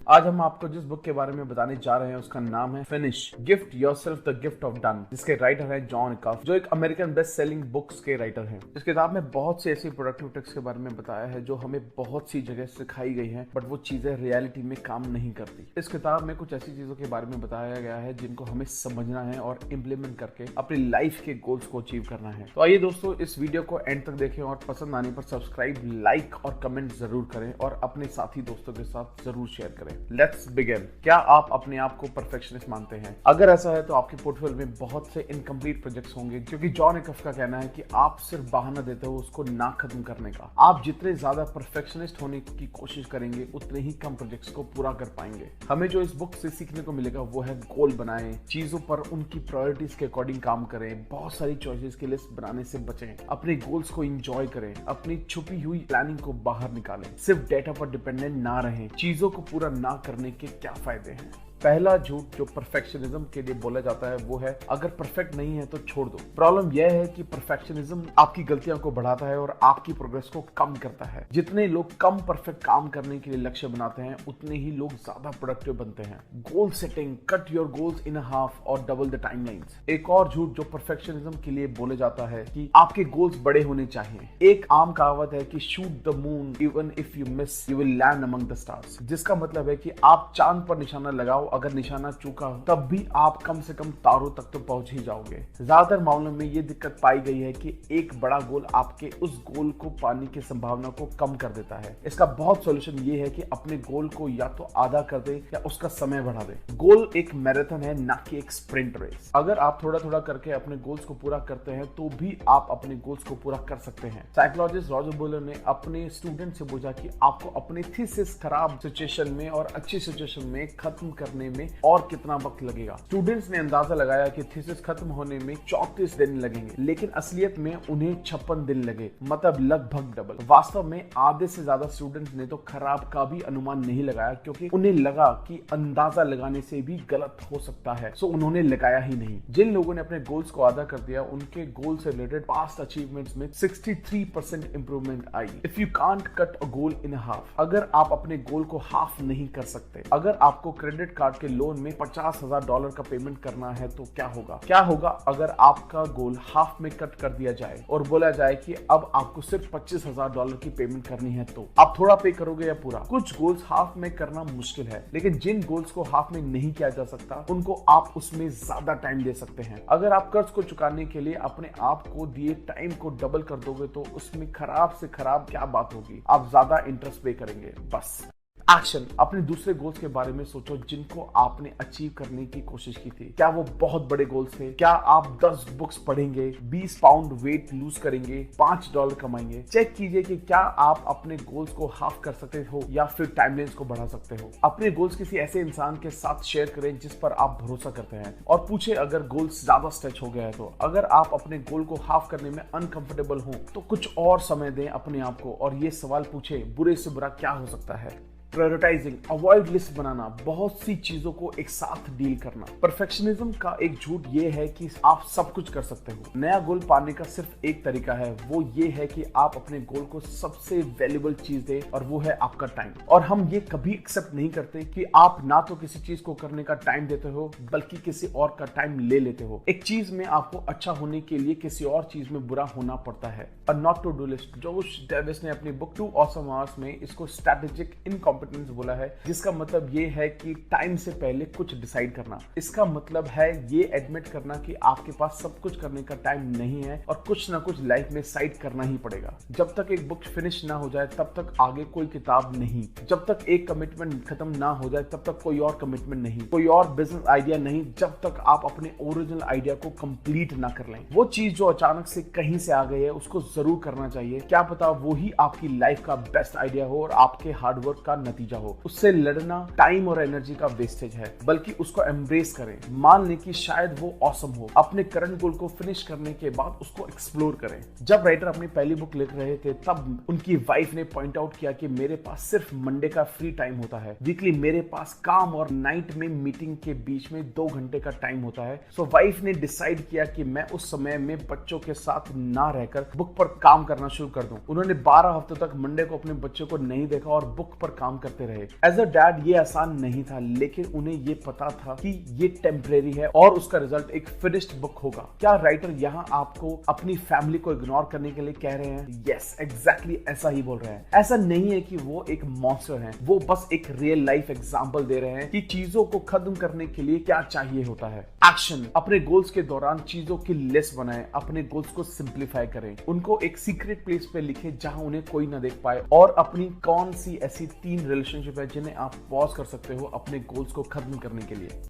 आज हम आपको जिस बुक के बारे में बताने जा रहे हैं उसका नाम है finish gift yourself the gift of done, जिसके राइटर है जॉन इकफ, जो एक अमेरिकन बेस्ट सेलिंग बुक्स के राइटर हैं। इस किताब में बहुत सी ऐसी प्रोडक्टिव टिप्स के बारे में बताया है जो हमें बहुत सी जगह सिखाई गई है, बट वो चीजें रियलिटी में काम नहीं करती। इस किताब में कुछ ऐसी चीजों के बारे में बताया गया है जिनको हमें समझना है और इम्प्लीमेंट करके अपनी लाइफ के गोल्स को अचीव करना है। तो आइए दोस्तों, इस वीडियो को एंड तक देखें और पसंद आने पर सब्सक्राइब, लाइक और कमेंट जरूर करें और अपने साथी दोस्तों के साथ जरूर शेयर करें। Let's begin. क्या आप अपने आप को परफेक्शनिस्ट मानते हैं? अगर ऐसा है तो आपके पोर्टफोलियो में बहुत से इनकम्प्लीट प्रोजेक्ट्स होंगे, क्योंकि जॉन इकफ का कहना है कि आप सिर्फ बहाना देते हो उसको ना खत्म करने का। आप जितने ज्यादा परफेक्शनिस्ट होने की कोशिश करेंगे उतने ही कम प्रोजेक्ट्स को पूरा कर पाएंगे। हमें जो इस बुक से सीखने को मिलेगा वो है गोल बनाएं, चीजों पर उनकी प्रायोरिटीज के अकॉर्डिंग काम करें, बहुत सारी चॉइसेस की लिस्ट बनाने से बचें, अपने गोल्स को एंजॉय करें, अपनी छुपी हुई प्लानिंग को बाहर निकालें, सिर्फ डेटा पर डिपेंडेंट ना रहें, चीजों को पूरा ना करने के क्या फायदे हैं। पहला झूठ जो परफेक्शनिज्म के लिए बोला जाता है वो है अगर परफेक्ट नहीं है तो छोड़ दो। प्रॉब्लम यह है कि परफेक्शनिज्म आपकी गलतियों को बढ़ाता है और आपकी प्रोग्रेस को कम करता है। जितने लोग कम परफेक्ट काम करने के लिए लक्ष्य बनाते हैं उतने ही लोग ज्यादा प्रोडक्टिव बनते हैं। Goal setting, cut your goals in half और डबल द टाइमलाइंस। एक और झूठ जो परफेक्शनिज्म के लिए बोले जाता है कि आपके गोल्स बड़े होने चाहिए। एक आम कहावत है कि shoot the moon even if you miss you will land among the stars, जिसका मतलब है कि आप चांद पर निशाना लगाओ, अगर निशाना चूका हो तब भी आप कम से कम तारों तक तो पहुंच ही जाओगे। ज्यादातर मामलों में ये दिक्कत पाई गई है कि एक बड़ा गोल आपके उस गोल को पाने की संभावना को कम कर देता है। इसका बहुत सॉल्यूशन ये है कि अपने गोल को या तो आधा कर दे या उसका समय बढ़ा दे। गोल एक मैराथन है, ना कि एक स्प्रिंट रेस। अगर आप थोड़ा थोड़ा करके अपने गोल्स को पूरा करते हैं तो भी आप अपने गोल्स को पूरा कर सकते हैं। साइकोलॉजिस्ट रॉजर बुलर ने अपने स्टूडेंट से पूछा कि आपको अपने थीसिस खराब सिचुएशन में और अच्छी सिचुएशन में खत्म करने में और कितना वक्त लगेगा। स्टूडेंट्स ने अंदाजा लगाया कि थीसिस खत्म होने में 34 दिन लगेंगे, लेकिन असलियत में उन्हें 56 दिन लगे, मतलब लगभग डबल। वास्तव में आधे से ज्यादा स्टूडेंट्स ने तो खराब का भी अनुमान नहीं लगाया, क्योंकि उन्हें लगा कि अंदाजा लगाने से भी गलत हो सकता है, सो उन्होंने लगाया ही नहीं। जिन लोगों ने अपने गोल्स को आधा कर दिया उनके गोल से रिलेटेड पास्ट अचीवमेंट्स में 63% improvement I. If you can't cut a goal in half, अगर आप अपने गोल को हाफ नहीं कर सकते, अगर आपको क्रेडिट कार्ड के लोन में $50,000 का पेमेंट करना है तो क्या होगा? क्या होगा अगर आपका गोल हाफ में कट कर दिया जाए और बोला जाए कि अब आपको सिर्फ $25,000 की पेमेंट करनी है, तो आप थोड़ा पे करोगे या पूरा? कुछ गोल्स हाफ में करना मुश्किल है, लेकिन जिन गोल्स को हाफ में नहीं किया जा सकता उनको आप उसमें ज्यादा टाइम दे सकते हैं। अगर आप कर्ज को चुकाने के लिए अपने आप को दिए टाइम को डबल कर दोगे तो उसमें खराब से खराब क्या बात होगी? आप ज्यादा इंटरेस्ट पे करेंगे। बस एक्शन। अपने दूसरे गोल्स के बारे में सोचो जिनको आपने अचीव करने की कोशिश की थी। क्या वो बहुत बड़े गोल्स थे? क्या आप 10 बुक्स पढ़ेंगे, 20 पाउंड वेट लूज करेंगे, $5 कमाएंगे? चेक कीजिए कि क्या आप अपने गोल्स को हाफ कर सकते हो या फिर टाइमलाइंस को बढ़ा सकते हो। अपने गोल्स किसी ऐसे इंसान के साथ शेयर करें जिस पर आप भरोसा करते हैं और पूछे अगर गोल्स ज्यादा स्ट्रेच हो गया है तो। अगर आप अपने गोल को हाफ करने में अनकंफर्टेबल हो तो कुछ और समय दें अपने आप को और ये सवाल पूछे बुरे से बुरा क्या हो सकता है। प्रायोरिटाइजिंग, अवॉइड लिस्ट बनाना, बहुत सी चीजों को एक साथ डील करना। परफेक्शनिज्म का एक झूठ ये है कि आप सब कुछ कर सकते हो। नया गोल पाने का सिर्फ एक तरीका है, वो ये है कि आप अपने गोल को सबसे वैल्यूएबल चीज दें और वो है आपका टाइम। और हम ये कभी एक्सेप्ट नहीं करते कि आप ना तो किसी चीज को करने का टाइम देते हो बल्कि किसी और का टाइम ले लेते हो। एक चीज में आपको अच्छा होने के लिए किसी और चीज में बुरा होना पड़ता है। A not to do list. Josh Davis ने अपनी बुक 2 ऑसम आवर्स में इसको स्ट्रेटेजिक इनकॉम्पिटेंस बोला है, जिसका मतलब ये है कि टाइम से पहले कुछ डिसाइड करना। इसका मतलब है ये एडमिट करना कि आपके पास सब कुछ करने का टाइम नहीं है और कुछ ना कुछ लाइफ में साइड करना ही पड़ेगा। जब तक एक बुक फिनिश ना हो जाए तब तक आगे कोई किताब नहीं। जब तक एक कमिटमेंट खत्म ना हो जाए तब तक कोई और कमिटमेंट नहीं, कोई और बिजनेस आइडिया नहीं, जब तक आप अपने ओरिजिनल आइडिया को कंप्लीट ना कर लें। वो चीज जो अचानक से कहीं से आ गई है उसको जरूर करना चाहिए। क्या पता वो ही आपकी लाइफ का बेस्ट आइडिया हो और आपके हार्डवर्क का नतीजा हो। उससे लड़ना टाइम और एनर्जी का वेस्टेज है, बल्कि उसको एम्ब्रेस करें। मान लें कि शायद वो ऑसम हो। अपने करंट गोल को फिनिश करने के बाद उसको एक्सप्लोर करें। जब राइटर अपनी पहली बुक लिख रहे थे तब उनकी वाइफ ने पॉइंट आउट किया कि मेरे पास सिर्फ मंडे का फ्री टाइम होता है, वीकली मेरे पास काम और नाइट में मीटिंग के बीच में 2 घंटे का टाइम होता है। सो वाइफ ने डिसाइड किया कि मैं उस समय में बच्चों के साथ ना रहकर बुक पर काम करना शुरू कर दूं। उन्होंने 12 हफ्तों तक मंडे को अपने बच्चों को नहीं देखा और बुक पर काम करते रहे। एज अ डैड ये आसान नहीं था, लेकिन उन्हें ये पता था कि ये टेम्परेरी है और उसका रिजल्ट एक फिनिश्ड बुक होगा। क्या राइटर यहाँ आपको अपनी फैमिली को इग्नोर करने के लिए कह रहे हैं? यस, एग्जैक्टली ऐसा ही बोल रहे हैं। ऐसा नहीं है कि वो एक मॉन्स्टर है, वो बस एक रियल लाइफ एग्जांपल दे रहे हैं कि चीजों को खत्म करने के लिए क्या चाहिए होता है। एक्शन। अपने गोल्स के दौरान चीजों की लिस्ट बनाएं, अपने गोल्स को सिंप्लीफाई करें, उनको एक सीक्रेट प्लेस पे लिखें जहां उन्हें कोई ना देख पाए, और अपनी कौन सी ऐसी 3 रिलेशनशिप है जिन्हें आप पॉज कर सकते हो अपने गोल्स को खत्म करने के लिए।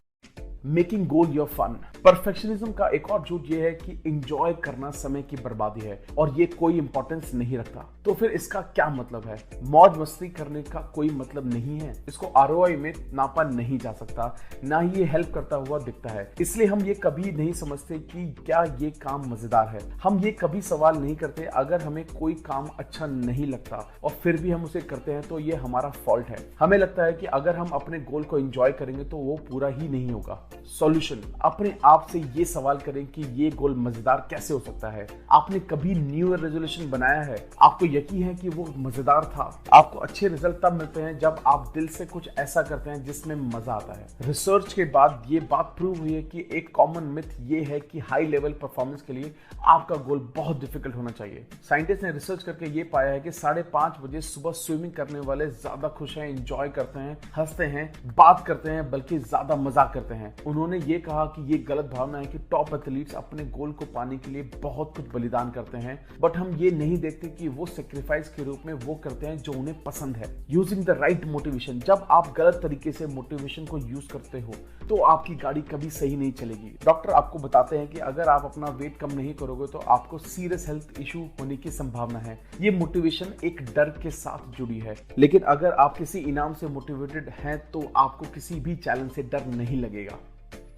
Making goal your fun. Perfectionism का एक और झूठ ये है कि एंजॉय करना समय की बर्बादी है और ये कोई इंपॉर्टेंस नहीं रखता। तो फिर इसका क्या मतलब है? मौज मस्ती करने का कोई मतलब नहीं है। इसको ROI में नापा नहीं जा सकता, ना ही ये हेल्प करता हुआ दिखता है। इसलिए हम ये कभी नहीं समझते कि क्या ये काम मजेदार है। हम ये कभी सवाल नहीं करते अगर हमें कोई काम अच्छा नहीं लगता और फिर भी हम उसे करते हैं तो ये हमारा फॉल्ट है। हमें लगता है कि अगर हम अपने गोल को एंजॉय करेंगे तो वो पूरा ही नहीं होगा। सॉल्यूशन। अपने आप से ये सवाल करें कि ये गोल मजेदार कैसे हो सकता है। आपने कभी न्यू ईयर रेजोल्यूशन बनाया है? आपको यकीन है कि वो मजेदार था? आपको अच्छे रिजल्ट तब मिलते हैं जब आप दिल से कुछ ऐसा करते हैं जिसमें मजा आता है। रिसर्च के बाद ये बात प्रूव हुई है कि एक कॉमन मिथ ये है कि हाई लेवल परफॉर्मेंस के लिए आपका गोल बहुत डिफिकल्ट होना चाहिए। साइंटिस्ट ने रिसर्च करके ये पाया है कि 5:30 बजे सुबह स्विमिंग करने वाले ज्यादा खुश हैं, एंजॉय करते हैं, हंसते हैं, बात करते हैं, बल्कि ज्यादा मजाक करते हैं। उन्होंने ये कहा कि ये गलत भावना है कि टॉप एथलीट्स अपने गोल को पाने के लिए बहुत कुछ बलिदान करते हैं, बट हम ये नहीं देखते कि वो सेक्रीफाइस के रूप में वो करते हैं जो उन्हें पसंद है। Using the right motivation. जब आप गलत तरीके से मोटिवेशन को यूज करते हो तो आपकी गाड़ी कभी सही नहीं चलेगी। डॉक्टर आपको बताते हैं कि अगर आप अपना वेट कम नहीं करोगे तो आपको सीरियस हेल्थ इशू होने की संभावना है। ये मोटिवेशन एक डर के साथ जुड़ी है, लेकिन अगर आप किसी इनाम से मोटिवेटेड हैं तो आपको किसी भी चैलेंज से डर नहीं लगेगा।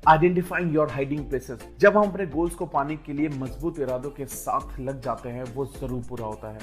Identifying your hiding places. जब हम अपने गोल्स को पाने के लिए मजबूत इरादों के साथ लग जाते हैं वो जरूर पूरा होता है।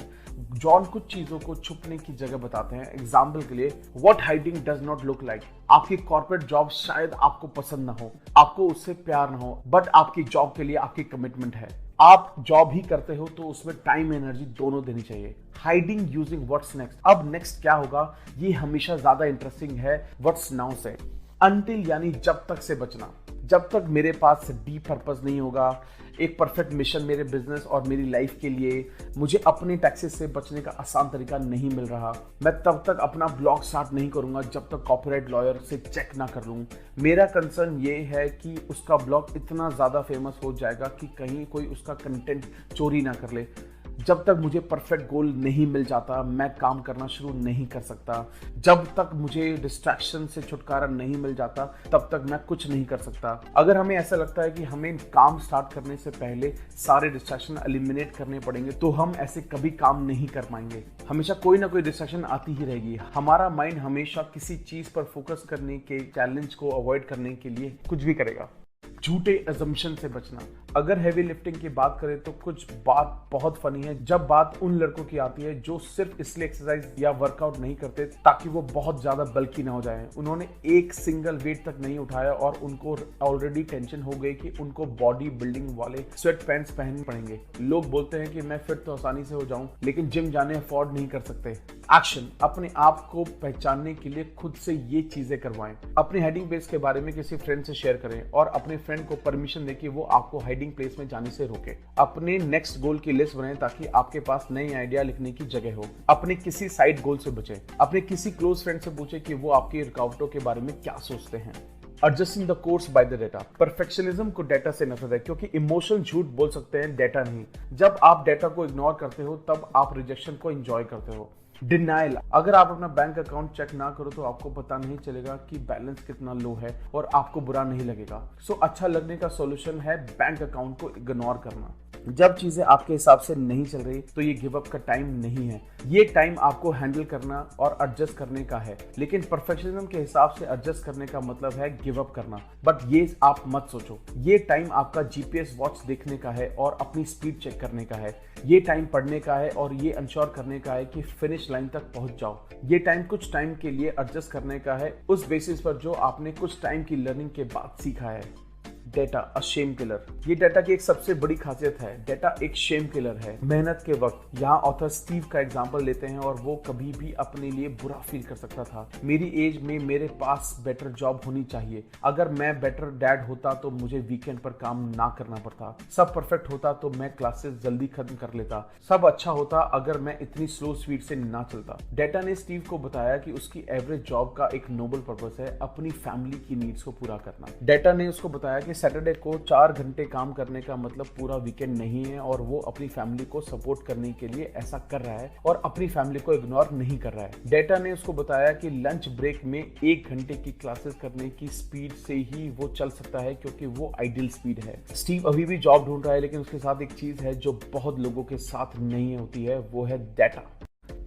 जॉन कुछ चीजों को छुपने की जगह बताते हैं। एग्जाम्पल के लिए, what hiding does not look like. आपकी कॉर्पोरेट जॉब शायद आपको पसंद ना हो, आपको उससे प्यार ना हो, बट आपकी जॉब के लिए आपकी कमिटमेंट है। आप जॉब ही करते हो तो उसमें टाइम एनर्जी दोनों देनी चाहिए। Hiding using what's next. अब नेक्स्ट क्या होगा ये हमेशा ज्यादा इंटरेस्टिंग है व्हाट्स नाउ से। अनटिल यानी जब तक से बचना। जब तक मेरे पास डीप पर्पस नहीं होगा, एक परफेक्ट मिशन मेरे बिजनेस और मेरी लाइफ के लिए, मुझे अपने टैक्सेस से बचने का आसान तरीका नहीं मिल रहा, मैं तब तक अपना ब्लॉग स्टार्ट नहीं करूंगा जब तक कॉर्पोरेट लॉयर से चेक ना कर लूं। मेरा कंसर्न ये है कि उसका ब्लॉग इतना ज्यादा फेमस हो जाएगा कि कहीं कोई उसका कंटेंट चोरी ना कर ले। जब तक मुझे परफेक्ट गोल नहीं मिल जाता मैं काम करना शुरू नहीं कर सकता। जब तक मुझे डिस्ट्रैक्शन से छुटकारा नहीं मिल जाता तब तक मैं कुछ नहीं कर सकता। अगर हमें ऐसा लगता है कि हमें काम स्टार्ट करने से पहले सारे डिस्ट्रैक्शन एलिमिनेट करने पड़ेंगे तो हम ऐसे कभी काम नहीं कर पाएंगे। हमेशा कोई ना कोई डिस्ट्रैक्शन आती ही रहेगी। हमारा माइंड हमेशा किसी चीज पर फोकस करने के चैलेंज को अवॉइड करने के लिए कुछ भी करेगा। झूठे अजम्पशन से बचना। अगर हैवी लिफ्टिंग की बात करें तो कुछ बात बहुत फनी है जब बात उन लड़कों की आती है जो सिर्फ इसलिए एक्सरसाइज या वर्कआउट नहीं करते ताकि वो बहुत ज्यादा बल्की ना हो जाए। उन्होंने एक सिंगल वेट तक नहीं उठाया और उनको ऑलरेडी टेंशन हो गई कि उनको बॉडी बिल्डिंग वाले स्वेट पैंट्स पहनने पड़ेंगे। लोग बोलते हैं कि मैं फिट तो आसानी से हो जाऊं लेकिन जिम जाने अफोर्ड नहीं कर सकते। एक्शन। अपने आप को पहचानने के लिए खुद से ये चीजें करवाएं। अपने हाइडिंग प्लेस के बारे में किसी फ्रेंड से शेयर करें और अपने फ्रेंड को परमिशन दें कि वो आपको हाइडिंग प्लेस में जाने से रोके। अपने नेक्स्ट गोल की लिस्ट बनाएं ताकि आपके पास नई आइडिया लिखने की जगह हो। अपने किसी साइड गोल से बचें। अपने किसी क्लोज फ्रेंड से पूछें कि वो आपकी रुकावटों के बारे में क्या सोचते हैं। Adjusting the course by the data. Perfectionism को डेटा से नफरत है क्योंकि इमोशन झूठ बोल सकते हैं, डेटा नहीं। जब आप डेटा को इग्नोर करते हो तब आप रिजेक्शन को एंजॉय करते हो। डिनाइल। अगर आप अपना बैंक अकाउंट चेक ना करो तो आपको पता नहीं चलेगा कि बैलेंस कितना लो है और आपको बुरा नहीं लगेगा। सो अच्छा लगने का सॉल्यूशन है बैंक अकाउंट को इग्नोर करना। जब चीजें आपके हिसाब से नहीं चल रही तो ये गिव अप का टाइम नहीं है। ये टाइम आपको हैंडल करना और एडजस्ट करने का है। लेकिन परफेक्शनिज्म के हिसाब से एडजस्ट करने का मतलब है गिव अप करना। बट ये आप मत सोचो। ये टाइम आपका जीपीएस वॉच देखने का है और अपनी स्पीड चेक करने का है। ये टाइम पढ़ने का है और ये इंश्योर करने का है कि फिनिश लाइन तक पहुंच जाओ। ये टाइम कुछ टाइम के लिए एडजस्ट करने का है उस बेसिस पर जो आपने कुछ टाइम की लर्निंग के बाद सीखा है। Data a shame killer. ये डेटा की एक सबसे बड़ी खासियत है, डेटा एक शेम किलर है। मेहनत के वक्त यहाँ ऑथर स्टीव का एग्जांपल लेते हैं और वो कभी भी अपने लिए बुरा फील कर सकता था। मेरी एज में मेरे पास बेटर जॉब होनी चाहिए, अगर मैं बेटर डैड होता तो मुझे वीकेंड पर काम ना करना पड़ता, सब परफेक्ट होता तो मैं क्लासेस जल्दी खत्म कर लेता, सब अच्छा होता अगर मैं इतनी स्लो स्पीड से ना चलता। डेटा ने स्टीव को बताया कि उसकी एवरेज जॉब का एक नोबल पर्पस है अपनी फैमिली की नीड्स को पूरा करना। डेटा ने उसको बताया कि सैटरडे को 4 घंटे काम करने का मतलब पूरा वीकेंड नहीं है और वो अपनी फैमिली को सपोर्ट करने के लिए ऐसा कर रहा है और अपनी फैमिली को इग्नोर नहीं कर रहा है। डेटा ने उसको बताया कि लंच ब्रेक में 1 घंटे की क्लासेस करने की स्पीड से ही वो चल सकता है क्योंकि वो आइडियल स्पीड है। स्टीव अभी भी जॉब ढूंढ रहा है, लेकिन उसके साथ एक चीज है जो बहुत लोगों के साथ नहीं होती है, वो है data.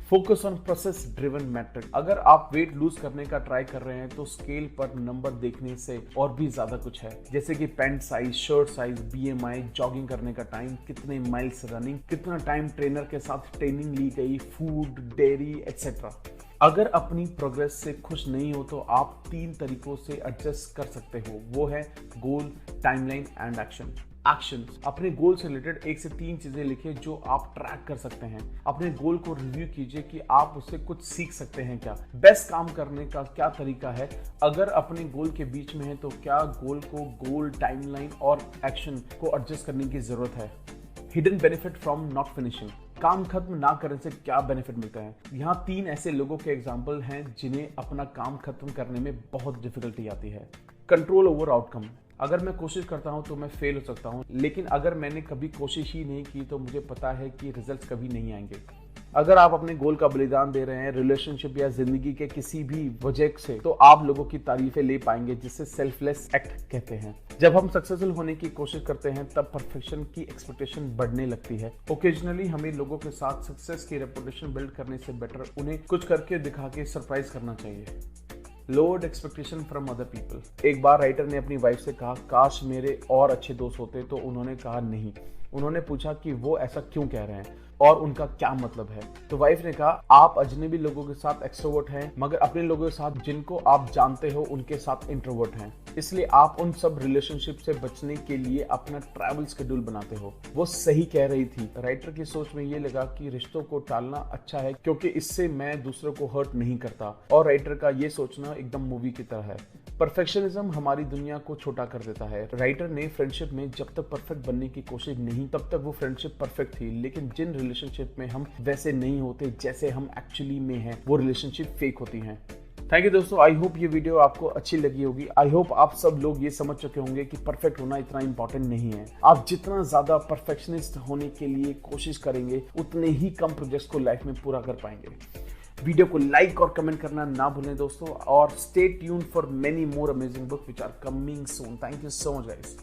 Focus on process driven metric. अगर आप वेट लूज करने का ट्राई कर रहे हैं तो स्केल पर नंबर देखने से और भी ज्यादा कुछ है, जैसे कि pant size, shirt size, BMI, jogging करने का टाइम, कितने माइल्स रनिंग, कितना टाइम ट्रेनर के साथ ट्रेनिंग ली गई, फूड, डेयरी एक्सेट्रा। अगर अपनी प्रोग्रेस से खुश नहीं हो तो आप 3 तरीकों से एडजस्ट कर सकते हो, वो है गोल, टाइमलाइन एंड एक्शन। एक्शंस, अपने गोल से रिलेटेड 1 से 3 चीजें लिखिए जो आप ट्रैक कर सकते हैं। अपने गोल को रिव्यू कीजिए कि आप उससे कुछ सीख सकते हैं क्या, बेस्ट काम करने का क्या तरीका है। अगर अपने गोल के बीच में है तो क्या गोल को गोल, टाइमलाइन और एक्शन को एडजस्ट करने की जरूरत है। Hidden benefit from not finishing, काम खत्म ना करने से क्या बेनिफिट मिलता है। यहाँ 3 ऐसे लोगों के एग्जाम्पल हैं जिन्हें अपना काम खत्म करने में बहुत डिफिकल्टी आती है। कंट्रोल ओवर आउटकम, अगर मैं कोशिश करता हूं तो मैं फेल हो सकता हूं, लेकिन अगर मैंने कभी कोशिश ही नहीं की तो मुझे पता है कि रिजल्ट्स कभी नहीं आएंगे। अगर आप अपने गोल का बलिदान दे रहे हैं रिलेशनशिप या जिंदगी के किसी भी वजह से, तो आप लोगों की तारीफें ले पाएंगे, जिसे सेल्फलेस एक्ट कहते हैं। जब हम सक्सेसफुल होने की कोशिश करते हैं तब परफेक्शन की एक्सपेक्टेशन बढ़ने लगती है। ओकेजनली हमें लोगों के साथ सक्सेस की रेपुटेशन बिल्ड करने से बेटर उन्हें कुछ करके दिखा के सरप्राइज करना चाहिए। Lowered expectation from other people. एक बार राइटर ने अपनी वाइफ से कहा, काश मेरे और अच्छे दोस्त होते, तो उन्होंने कहा नहीं। उन्होंने पूछा कि वो ऐसा क्यों कह रहे हैं और उनका क्या मतलब है। तो वाइफ ने कहा, आप अजनबी लोगों के साथ एक्सट्रोवर्ट हैं, मगर अपने लोगों के साथ जिनको आप जानते हो उनके साथ इंट्रोवर्ट हैं, इसलिए आप उन सब रिलेशनशिप से बचने के लिए अपना ट्रैवल शेड्यूल बनाते हो। वो सही कह रही थी। राइटर की सोच में ये लगा कि रिश्तों को टालना अच्छा है क्योंकि इससे मैं दूसरों को हर्ट नहीं करता, और राइटर का ये सोचना एकदम मूवी की तरह है। परफेक्शनिज्म हमारी दुनिया को छोटा कर देता है। राइटर ने फ्रेंडशिप में जब तक परफेक्ट बनने की कोशिश नहीं, तब तक वो फ्रेंडशिप परफेक्ट थी, लेकिन जिन रिलेशनशिप में हम वैसे नहीं होते जैसे हम एक्चुअली में हैं, वो रिलेशनशिप फेक होती हैं। थैंक यू दोस्तों, आई होप ये वीडियो आपको अच्छी लगी होगी। आई होप आप सब लोग ये समझ चुके होंगे कि परफेक्ट होना इतना इंपॉर्टेंट नहीं है। आप जितना ज्यादा परफेक्शनिस्ट होने के लिए कोशिश करेंगे, उतने ही कम प्रोजेक्ट्स को लाइफ में पूरा कर पाएंगे। वीडियो को लाइक और कमेंट करना ना भूलें दोस्तों, और stay tuned for many more amazing books which are coming soon. Thank you so much guys.